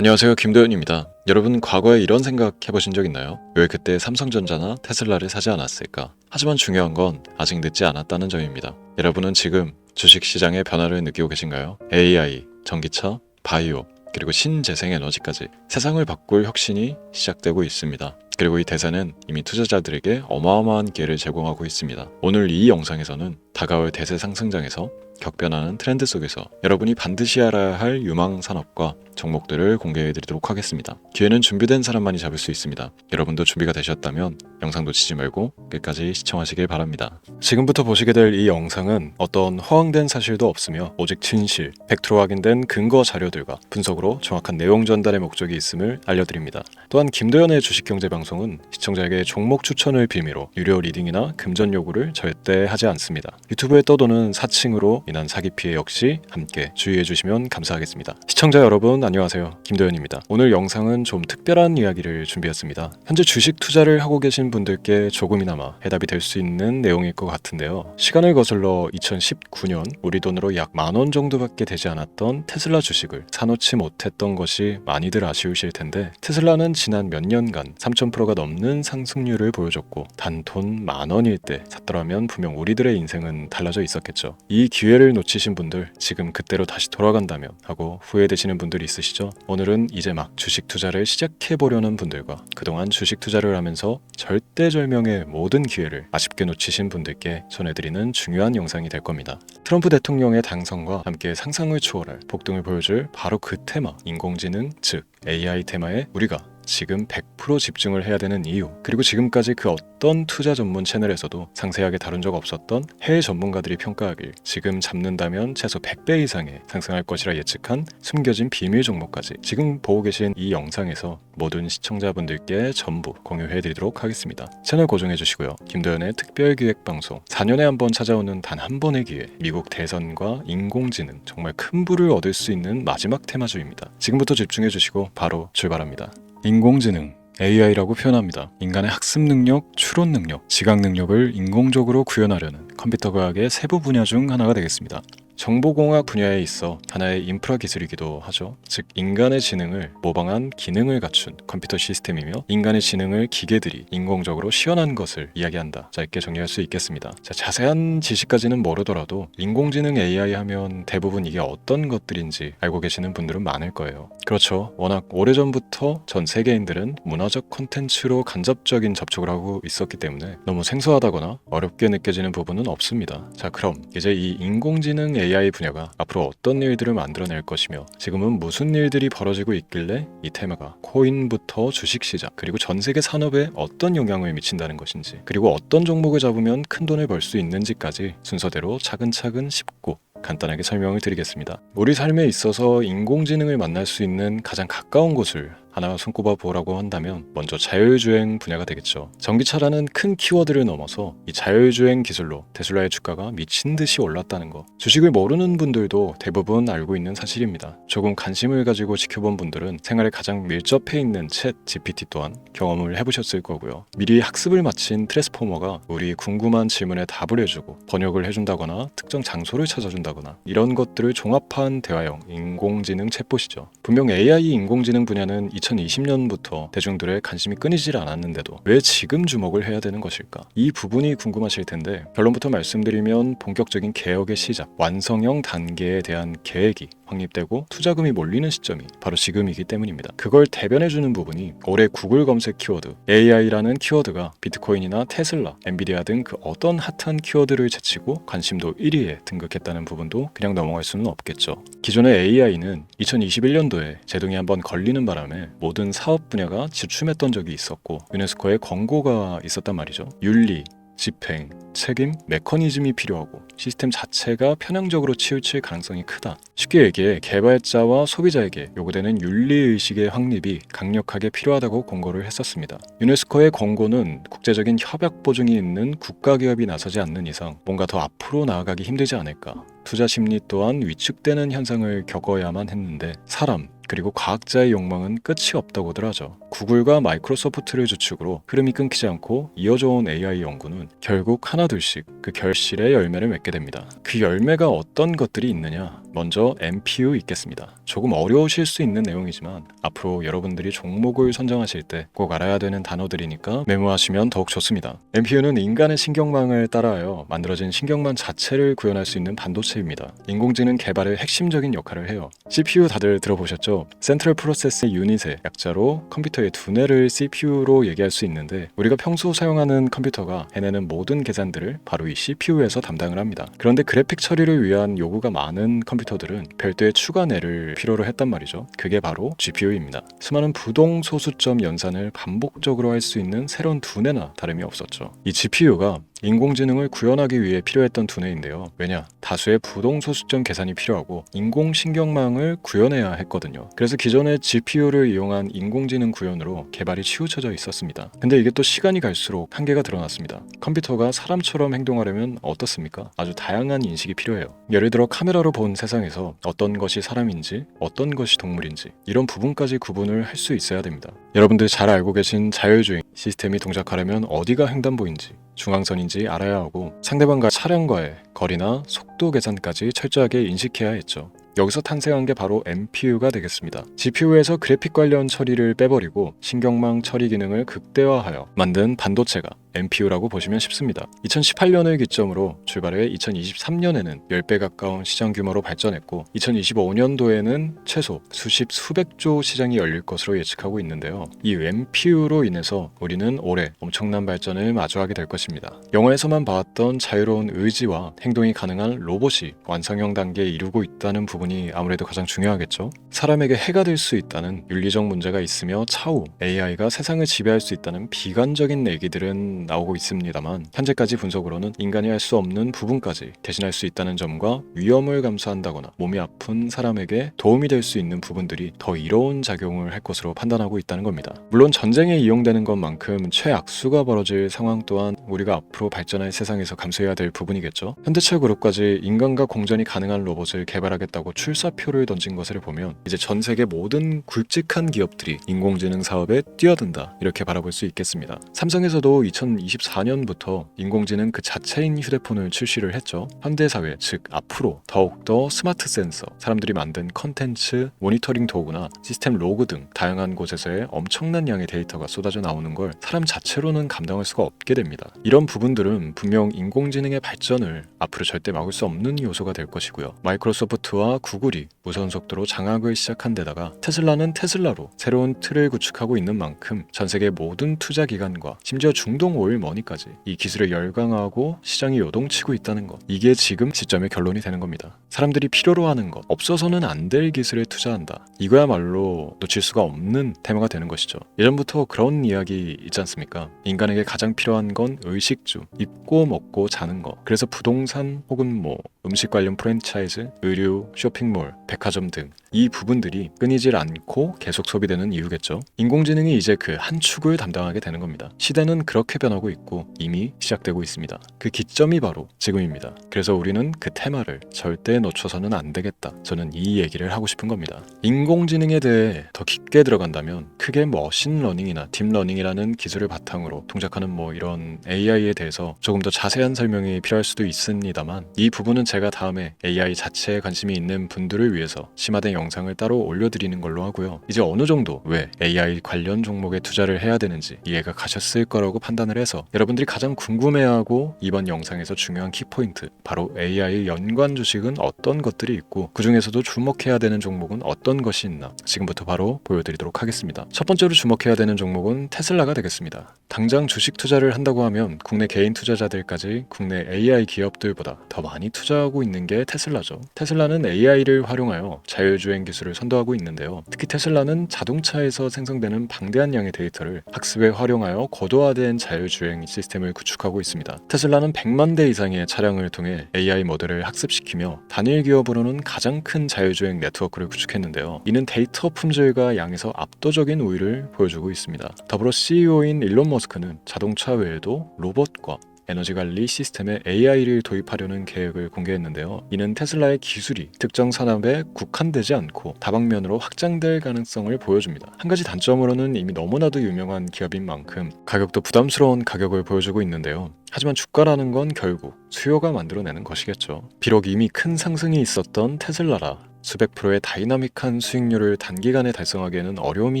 안녕하세요, 김도현입니다. 여러분 과거에 이런 생각 해보신 적 있나요? 왜 그때 삼성전자나 테슬라를 사지 않았을까? 하지만 중요한 건 아직 늦지 않았다는 점입니다. 여러분은 지금 주식시장의 변화를 느끼고 계신가요? AI, 전기차, 바이오, 그리고 신재생에너지까지 세상을 바꿀 혁신이 시작되고 있습니다. 그리고 이 대세는 이미 투자자들에게 어마어마한 기회를 제공하고 있습니다. 오늘 이 영상에서는 다가올 대세 상승장에서 격변하는 트렌드 속에서 여러분이 반드시 알아야 할 유망 산업과 종목들을 공개해드리도록 하겠습니다. 기회는 준비된 사람만이 잡을 수 있습니다. 여러분도 준비가 되셨다면 영상 놓치지 말고 끝까지 시청하시길 바랍니다. 지금부터 보시게 될 이 영상은 어떤 허황된 사실도 없으며 오직 진실, 팩트로 확인된 근거 자료들과 분석으로 정확한 내용 전달의 목적이 있음을 알려드립니다. 또한 김도현의 주식경제방송은 시청자에게 종목 추천을 빌미로 유료 리딩이나 금전 요구를 절대 하지 않습니다. 유튜브에 떠도는 사칭으로 인한 사기 피해 역시 함께 주의해 주시면 감사하겠습니다. 시청자 여러분 안녕하세요, 김도현입니다. 오늘 영상은 좀 특별한 이야기를 준비했습니다. 현재 주식 투자를 하고 계신 분들께 조금이나마 해답이 될 수 있는 내용일 것 같은데요. 시간을 거슬러 2019년 우리 돈으로 약 10,000원 정도밖에 되지 않았던 테슬라 주식을 사놓지 못했던 것이 많이들 아쉬우실 텐데, 테슬라는 지난 몇 년간 3000%가 넘는 상승률을 보여줬고 단 돈 10,000원일 때 샀더라면 분명 우리들의 인생은 달라져 있었겠죠. 이 기회를 놓치신 분들, 지금 그때로 다시 돌아간다면 하고 후회되시는 분들이 있으시죠? 오늘은 이제 막 주식 투자를 시작해보려는 분들과 그동안 주식 투자를 하면서 절대절명의 모든 기회를 아쉽게 놓치신 분들께 전해드리는 중요한 영상이 될 겁니다. 트럼프 대통령의 당선과 함께 상상을 초월할 폭등을 보여줄 바로 그 테마, 인공지능, 즉 AI 테마에 우리가 지금 100% 집중을 해야 되는 이유, 그리고 지금까지 그 어떤 투자 전문 채널에서도 상세하게 다룬 적 없었던 해외 전문가들이 평가하길 지금 잡는다면 최소 100배 이상의 상승할 것이라 예측한 숨겨진 비밀 종목까지 지금 보고 계신 이 영상에서 모든 시청자분들께 전부 공유해드리도록 하겠습니다. 채널 고정해주시고요. 김도현의 특별기획방송, 4년에 한 번 찾아오는 단 한 번의 기회, 미국 대선과 인공지능, 정말 큰 부를 얻을 수 있는 마지막 테마주입니다. 지금부터 집중해주시고 바로 출발합니다. 인공지능, AI라고 표현합니다. 인간의 학습 능력, 추론 능력, 지각 능력을 인공적으로 구현하려는 컴퓨터 과학의 세부 분야 중 하나가 되겠습니다. 정보공학 분야에 있어 하나의 인프라 기술이기도 하죠. 즉 인간의 지능을 모방한 기능을 갖춘 컴퓨터 시스템이며, 인간의 지능을 기계들이 인공적으로 시연한 것을 이야기한다. 짧게 정리할 수 있겠습니다. 자세한 지식까지는 모르더라도 인공지능 AI 하면 대부분 이게 어떤 것들인지 알고 계시는 분들은 많을 거예요. 그렇죠. 워낙 오래전부터 전 세계인들은 문화적 콘텐츠로 간접적인 접촉을 하고 있었기 때문에 너무 생소하다거나 어렵게 느껴지는 부분은 없습니다. 자, 그럼 이제 이 인공지능 AI 분야가 앞으로 어떤 일들을 만들어낼 것이며 지금은 무슨 일들이 벌어지고 있길래 이 테마가 코인부터 주식시장 그리고 전 세계 산업에 어떤 영향을 미친다는 것인지, 그리고 어떤 종목을 잡으면 큰 돈을 벌 수 있는지까지 순서대로 차근차근 쉽고 간단하게 설명을 드리겠습니다. 우리 삶에 있어서 인공지능을 만날 수 있는 가장 가까운 곳을 하나 손꼽아 보라고 한다면 먼저 자율주행 분야가 되겠죠. 전기차라는 큰 키워드를 넘어서 이 자율주행 기술로 테슬라의 주가가 미친 듯이 올랐다는 거, 주식을 모르는 분들도 대부분 알고 있는 사실입니다. 조금 관심을 가지고 지켜본 분들은 생활에 가장 밀접해 있는 챗 GPT 또한 경험을 해보셨을 거고요. 미리 학습을 마친 트랜스포머가 우리 궁금한 질문에 답을 해주고 번역을 해준다거나 특정 장소를 찾아준다거나 이런 것들을 종합한 대화형 인공지능 챗봇이죠. 분명 AI 인공지능 분야는 2020년부터 대중들의 관심이 끊이질 않았는데도 왜 지금 주목을 해야 되는 것일까? 이 부분이 궁금하실 텐데, 결론부터 말씀드리면 본격적인 개혁의 시작, 완성형 단계에 대한 계획이 확립되고 투자금이 몰리는 시점이 바로 지금이기 때문입니다. 그걸 대변해주는 부분이 올해 구글 검색 키워드 AI라는 키워드가 비트코인이나 테슬라, 엔비디아 등 그 어떤 핫한 키워드를 제치고 관심도 1위에 등극했다는 부분도 그냥 넘어갈 수는 없겠죠. 기존의 AI는 2021년도에 제동이 한번 걸리는 바람에 모든 사업 분야가 주춤했던 적이 있었고 유네스코의 권고가 있었단 말이죠. 윤리, 집행, 책임, 메커니즘이 필요하고 시스템 자체가 편향적으로 치우칠 가능성이 크다. 쉽게 얘기해 개발자와 소비자에게 요구되는 윤리의식의 확립이 강력하게 필요하다고 권고를 했었습니다. 유네스코의 권고는 국제적인 협약 보증이 있는 국가기업이 나서지 않는 이상 뭔가 더 앞으로 나아가기 힘들지 않을까. 투자 심리 또한 위축되는 현상을 겪어야만 했는데 사람, 그리고 과학자의 욕망은 끝이 없다고들 하죠. 구글과 마이크로소프트를 주축으로 흐름이 끊기지 않고 이어져온 AI 연구는 결국 하나둘씩 그 결실의 열매를 맺게 됩니다. 그 열매가 어떤 것들이 있느냐? 먼저 MPU 있겠습니다. 조금 어려우실 수 있는 내용이지만 앞으로 여러분들이 종목을 선정하실 때 꼭 알아야 되는 단어들이니까 메모하시면 더욱 좋습니다. MPU는 인간의 신경망을 따라하여 만들어진 신경망 자체를 구현할 수 있는 반도체입니다. 인공지능 개발의 핵심적인 역할을 해요. CPU 다들 들어보셨죠? 센트럴 프로세스 유닛의 약자로 컴퓨터의 두뇌를 CPU로 얘기할 수 있는데, 우리가 평소 사용하는 컴퓨터가 해내는 모든 계산들을 바로 이 CPU에서 담당을 합니다. 그런데 그래픽 처리를 위한 요구가 많은 컴퓨터들은 별도의 추가 뇌를 필요로 했단 말이죠. 그게 바로 GPU입니다. 수많은 부동 소수점 연산을 반복적으로 할 수 있는 새로운 두뇌나 다름이 없었죠. 이 GPU가 인공지능을 구현하기 위해 필요했던 두뇌인데요. 왜냐? 다수의 부동소수점 계산이 필요하고 인공신경망을 구현해야 했거든요. 그래서 기존의 GPU를 이용한 인공지능 구현으로 개발이 치우쳐져 있었습니다. 근데 이게 또 시간이 갈수록 한계가 드러났습니다. 컴퓨터가 사람처럼 행동하려면 어떻습니까? 아주 다양한 인식이 필요해요. 예를 들어 카메라로 본 세상에서 어떤 것이 사람인지 어떤 것이 동물인지 이런 부분까지 구분을 할 수 있어야 됩니다. 여러분들 잘 알고 계신 자율주행 시스템이 동작하려면 어디가 횡단보인지 중앙선인지 알아야 하고 상대방과 차량과의 거리나 속도 계산까지 철저하게 인식해야 했죠. 여기서 탄생한 게 바로 MPU가 되겠습니다. GPU에서 그래픽 관련 처리를 빼버리고 신경망 처리 기능을 극대화하여 만든 반도체가 MPU라고 보시면 쉽습니다. 2018년을 기점으로 출발해 2023년에는 10배 가까운 시장 규모로 발전했고 2025년도에는 최소 수백조 시장이 열릴 것으로 예측하고 있는데요. 이 MPU로 인해서 우리는 올해 엄청난 발전을 마주하게 될 것입니다. 영화에서만 봤던 자유로운 의지와 행동이 가능한 로봇이 완성형 단계에 이르고 있다는 부분이 아무래도 가장 중요하겠죠. 사람에게 해가 될 수 있다는 윤리적 문제가 있으며 차후 AI가 세상을 지배할 수 있다는 비관적인 얘기들은 나오고 있습니다만, 현재까지 분석으로는 인간이 할 수 없는 부분까지 대신할 수 있다는 점과 위험을 감수한다거나 몸이 아픈 사람에게 도움이 될 수 있는 부분들이 더 이로운 작용을 할 것으로 판단하고 있다는 겁니다. 물론 전쟁에 이용되는 것만큼 최악수가 벌어질 상황 또한 우리가 앞으로 발전할 세상에서 감수해야 될 부분이겠죠. 현대차 그룹까지 인간과 공전이 가능한 로봇을 개발하겠다고 출사표를 던진 것을 보면 이제 전 세계 모든 굵직한 기업들이 인공지능 사업에 뛰어든다, 이렇게 바라볼 수 있겠습니다. 삼성에서도 2024년부터 인공지능 그 자체인 휴대폰을 출시를 했죠. 현대사회, 즉 앞으로 더욱더 스마트 센서, 사람들이 만든 컨텐츠, 모니터링 도구나 시스템 로그 등 다양한 곳에서의 엄청난 양의 데이터가 쏟아져 나오는 걸 사람 자체로는 감당할 수가 없게 됩니다. 이런 부분들은 분명 인공지능의 발전을 앞으로 절대 막을 수 없는 요소가 될 것이고요. 마이크로소프트와 구글이 무선 속도로 장악을 시작한 데다가 테슬라는 테슬라로 새로운 틀을 구축하고 있는 만큼 전 세계 모든 투자 기관과 심지어 중동 오일 머니까지 이 기술에 열광하고 시장이 요동치고 있다는 것, 이게 지금 시점의 결론이 되는 겁니다. 사람들이 필요로 하는 것, 없어서는 안 될 기술에 투자한다, 이거야말로 놓칠 수가 없는 테마가 되는 것이죠. 예전부터 그런 이야기 있지 않습니까? 인간에게 가장 필요한 건 의식주, 입고 먹고 자는 것. 그래서 부동산 혹은 음식 관련 프랜차이즈, 의류, 쇼핑몰, 백화점 등 이 부분들이 끊이질 않고 계속 소비되는 이유겠죠. 인공지능이 이제 그 한 축을 담당하게 되는 겁니다. 시대는 그렇게 변하고 있고 이미 시작되고 있습니다. 그 기점이 바로 지금입니다. 그래서 우리는 그 테마를 절대 놓쳐서는 안 되겠다, 저는 이 얘기를 하고 싶은 겁니다. 인공지능에 대해 더 깊게 들어간다면 크게 머신러닝이나 딥러닝이라는 기술을 바탕으로 동작하는 이런 AI에 대해서 조금 더 자세한 설명이 필요할 수도 있습니다만, 이 부분은 제가 다음에 AI 자체에 관심이 있는 분들을 위해서 심화된 영상을 따로 올려드리는 걸로 하고요. 이제 어느 정도 왜 AI 관련 종목에 투자를 해야 되는지 이해가 가셨을 거라고 판단을 해서 여러분들이 가장 궁금해하고 이번 영상에서 중요한 키포인트, 바로 AI 연관 주식은 어떤 것들이 있고 그 중에서도 주목해야 되는 종목은 어떤 것이 있나 지금부터 바로 보여드리도록 하겠습니다. 첫 번째로 주목해야 되는 종목은 테슬라가 되겠습니다. 당장 주식 투자를 한다고 하면 국내 개인 투자자들까지 국내 AI 기업들보다 더 많이 투자하고 있는 게 테슬라죠. 테슬라는 AI를 활용하여 자율주행 기술을 선도하고 있는데요. 특히 테슬라는 자동차에서 생성되는 방대한 양의 데이터를 학습에 활용하여 고도화된 자율주행 시스템을 구축하고 있습니다. 테슬라는 100만 대 이상의 차량을 통해 AI 모델을 학습시키며 단일 기업으로는 가장 큰 자율주행 네트워크를 구축했는데요. 이는 데이터 품질과 양에서 압도적인 우위를 보여주고 있습니다. 더불어 CEO인 일론 머스크는 자동차 외에도 로봇과 에너지 관리 시스템에 AI를 도입하려는 계획을 공개했는데요. 이는 테슬라의 기술이 특정 산업에 국한되지 않고 다방면으로 확장될 가능성을 보여줍니다. 한 가지 단점으로는 이미 너무나도 유명한 기업인 만큼 가격도 부담스러운 가격을 보여주고 있는데요. 하지만 주가라는 건 결국 수요가 만들어내는 것이겠죠. 비록 이미 큰 상승이 있었던 테슬라라 수백 프로의 다이나믹한 수익률을 단기간에 달성하기에는 어려움이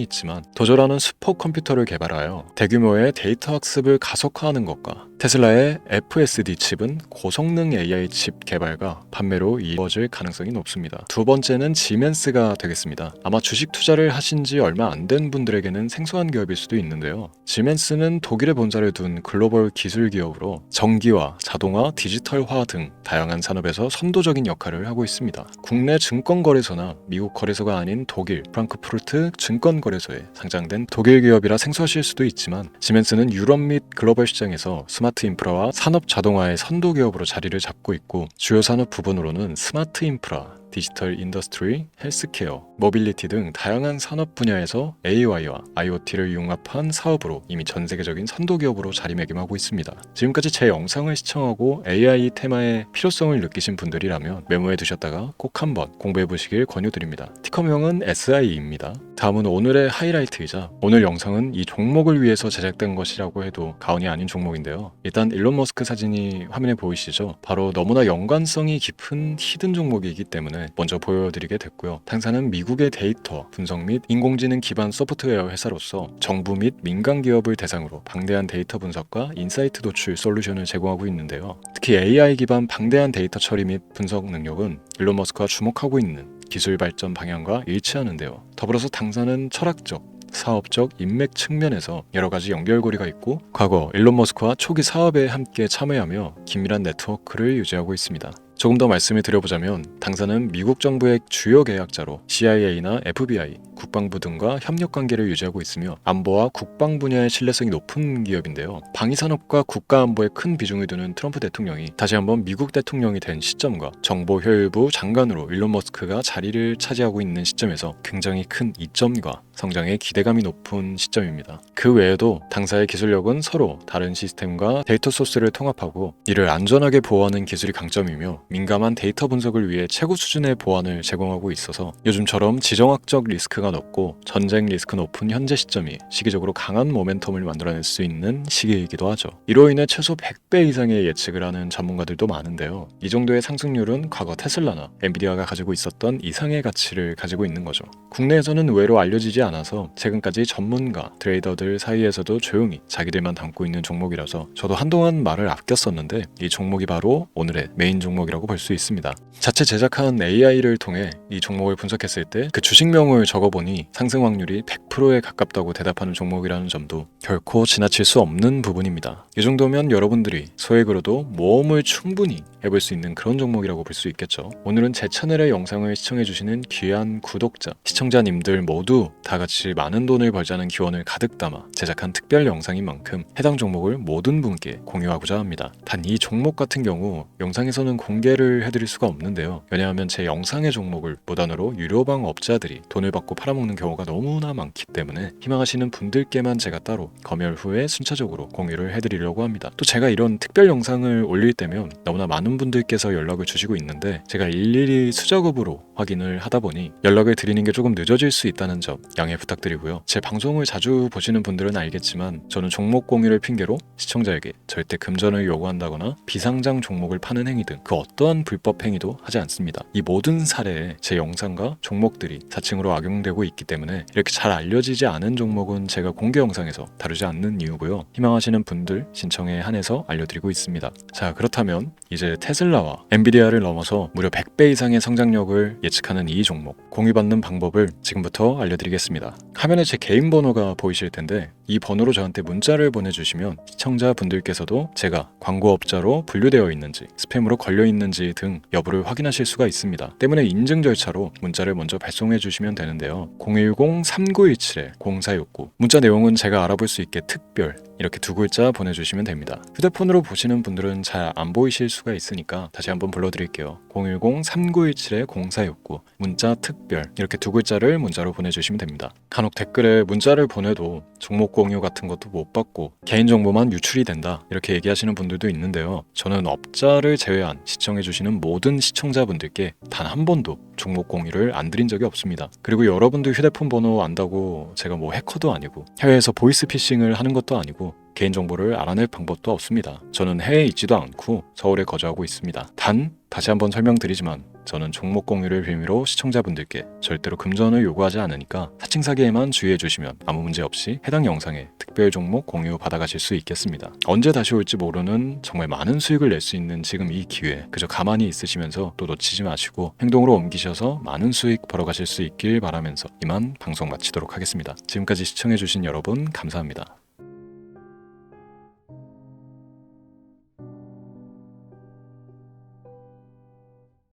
있지만 도저라는 슈퍼컴퓨터를 개발하여 대규모의 데이터 학습을 가속화하는 것과 테슬라의 FSD 칩은 고성능 AI 칩 개발과 판매로 이루어질 가능성이 높습니다. 두 번째는 지멘스가 되겠습니다. 아마 주식 투자를 하신 지 얼마 안 된 분들에게는 생소한 기업일 수도 있는데요. 지멘스는 독일에 본사를 둔 글로벌 기술 기업으로 전기화, 자동화, 디지털화 등 다양한 산업에서 선도적인 역할을 하고 있습니다. 국내 증권거래소나 미국 거래소가 아닌 독일 프랑크푸르트 증권거래소에 상장된 독일 기업이라 생소하실 수도 있지만 지멘스는 유럽 및 글로벌 시장에서 스마트 인프라와 산업 자동화의 선도 기업으로 자리를 잡고 있고 주요 산업 부분으로는 스마트 인프라, 디지털 인더스트리, 헬스케어, 모빌리티 등 다양한 산업 분야에서 AI와 IoT를 융합한 사업으로 이미 전 세계적인 선도 기업으로 자리매김하고 있습니다. 지금까지 제 영상을 시청하고 AI 테마의 필요성을 느끼신 분들이라면 메모해 두셨다가 꼭 한번 공부해 보시길 권유드립니다. 티커명은 SI입니다. 다음은 오늘의 하이라이트이자 오늘 영상은 이 종목을 위해서 제작된 것이라고 해도 과언이 아닌 종목인데요. 일단 일론 머스크 사진이 화면에 보이시죠? 바로 너무나 연관성이 깊은 히든 종목이기 때문에 먼저 보여드리게 됐고요. 당사는 미국의 데이터 분석 및 인공지능 기반 소프트웨어 회사로서 정부 및 민간 기업을 대상으로 방대한 데이터 분석과 인사이트 도출 솔루션을 제공하고 있는데요. 특히 AI 기반 방대한 데이터 처리 및 분석 능력은 일론 머스크가 주목하고 있는 기술 발전 방향과 일치하는데요. 더불어서 당사는 철학적, 사업적 인맥 측면에서 여러 가지 연결고리가 있고 과거 일론 머스크와 초기 사업에 함께 참여하며 긴밀한 네트워크를 유지하고 있습니다. 조금 더 말씀을 드려보자면 당사는 미국 정부의 주요 계약자로 CIA나 FBI, 국방부 등과 협력관계를 유지하고 있으며 안보와 국방 분야의 신뢰성이 높은 기업인데요. 방위산업과 국가안보에 큰 비중을 두는 트럼프 대통령이 다시 한번 미국 대통령이 된 시점과 정보효율부 장관으로 일론 머스크가 자리를 차지하고 있는 시점에서 굉장히 큰 이점과 성장에 기대감이 높은 시점입니다. 그 외에도 당사의 기술력은 서로 다른 시스템과 데이터 소스를 통합하고 이를 안전하게 보호하는 기술이 강점이며 민감한 데이터 분석을 위해 최고 수준의 보안을 제공하고 있어서 요즘처럼 지정학적 리스크가 높고 전쟁 리스크 높은 현재 시점이 시기적으로 강한 모멘텀을 만들어낼 수 있는 시기이기도 하죠. 이로 인해 최소 100배 이상의 예측을 하는 전문가들도 많은데요. 이 정도의 상승률은 과거 테슬라나 엔비디아가 가지고 있었던 이상의 가치를 가지고 있는 거죠. 국내에서는 의외로 알려지지 않아서 최근까지 전문가, 트레이더들 사이에서도 조용히 자기들만 담고 있는 종목이라서 저도 한동안 말을 아꼈었는데 이 종목이 바로 오늘의 메인 종목이라고 볼 수 있습니다. 자체 제작한 AI를 통해 이 종목을 분석했을 때 그 주식명을 적어보니 상승 확률이 100%에 가깝다고 대답하는 종목이라는 점도 결코 지나칠 수 없는 부분입니다. 이 정도면 여러분들이 소액으로도 모험을 충분히 해볼 수 있는 그런 종목이라고 볼 수 있겠죠. 오늘은 제 채널의 영상을 시청해주시는 귀한 구독자, 시청자님들 모두 다 같이 많은 돈을 벌자는 기원을 가득 담아 제작한 특별 영상인 만큼 해당 종목을 모든 분께 공유하고자 합니다. 단 이 종목 같은 경우 영상에서는 공개를 해드릴 수가 없는데요. 왜냐하면 제 영상의 종목을 무단으로 유료방 업자들이 돈을 받고 팔아먹는 경우가 너무나 많기 때문에 희망하시는 분들께만 제가 따로 검열 후에 순차적으로 공유를 해드리려고 합니다. 또 제가 이런 특별 영상을 올릴 때면 너무나 많은 분들께서 연락을 주시고 있는데 제가 일일이 수작업으로 확인을 하다 보니 연락을 드리는 게 조금 늦어질 수 있다는 점 양해 부탁드리고요. 제 방송을 자주 보시는 분들은 알겠지만 저는 종목 공유를 핑계로 시청자에게 절대 금전을 요구한다거나 비상장 종목을 파는 행위 등 그 어떠한 불법 행위도 하지 않습니다. 이 모든 사례에 제 영상과 종목들이 사칭으로 악용되고 있기 때문에 이렇게 잘 알려지지 않은 종목은 제가 공개 영상에서 다루지 않는 이유고요. 희망하시는 분들 신청에 한해서 알려드리고 있습니다. 자, 그렇다면 이제 테슬라와 엔비디아를 넘어서 무려 100배 이상의 성장력을 예측하는 이 종목 공유받는 방법을 지금부터 알려드리겠습니다. 화면에 제 개인 번호가 보이실 텐데 이 번호로 저한테 문자를 보내주시면 시청자분들께서도 제가 광고업자로 분류되어 있는지 스팸으로 걸려있는지 등 여부를 확인하실 수가 있습니다. 때문에 인증 절차로 문자를 먼저 발송해 주시면 되는데요. 010-3917-0469 문자 내용은 제가 알아볼 수 있게 특별 이렇게 두 글자 보내주시면 됩니다. 휴대폰으로 보시는 분들은 잘 안 보이실 수가 있으니까 다시 한번 불러드릴게요. 010-3917-0469 문자 특별 이렇게 두 글자를 문자로 보내주시면 됩니다. 간혹 댓글에 문자를 보내도 종목 공유 같은 것도 못 받고 개인정보만 유출이 된다 이렇게 얘기하시는 분들도 있는데요. 저는 업자를 제외한 시청해주시는 모든 시청자분들께 단 한 번도 종목 공유를 안 드린 적이 없습니다. 그리고 여러분들 휴대폰 번호 안다고 제가 뭐 해커도 아니고 해외에서 보이스피싱을 하는 것도 아니고 개인정보를 알아낼 방법도 없습니다. 저는 해외에 있지도 않고 서울에 거주하고 있습니다. 단 다시 한번 설명드리지만 저는 종목 공유를 빌미로 시청자분들께 절대로 금전을 요구하지 않으니까 사칭 사기에만 주의해 주시면 아무 문제 없이 해당 영상에 특별 종목 공유 받아가실 수 있겠습니다. 언제 다시 올지 모르는 정말 많은 수익을 낼 수 있는 지금 이 기회 그저 가만히 있으시면서 또 놓치지 마시고 행동으로 옮기셔서 많은 수익 벌어가실 수 있길 바라면서 이만 방송 마치도록 하겠습니다. 지금까지 시청해 주신 여러분 감사합니다.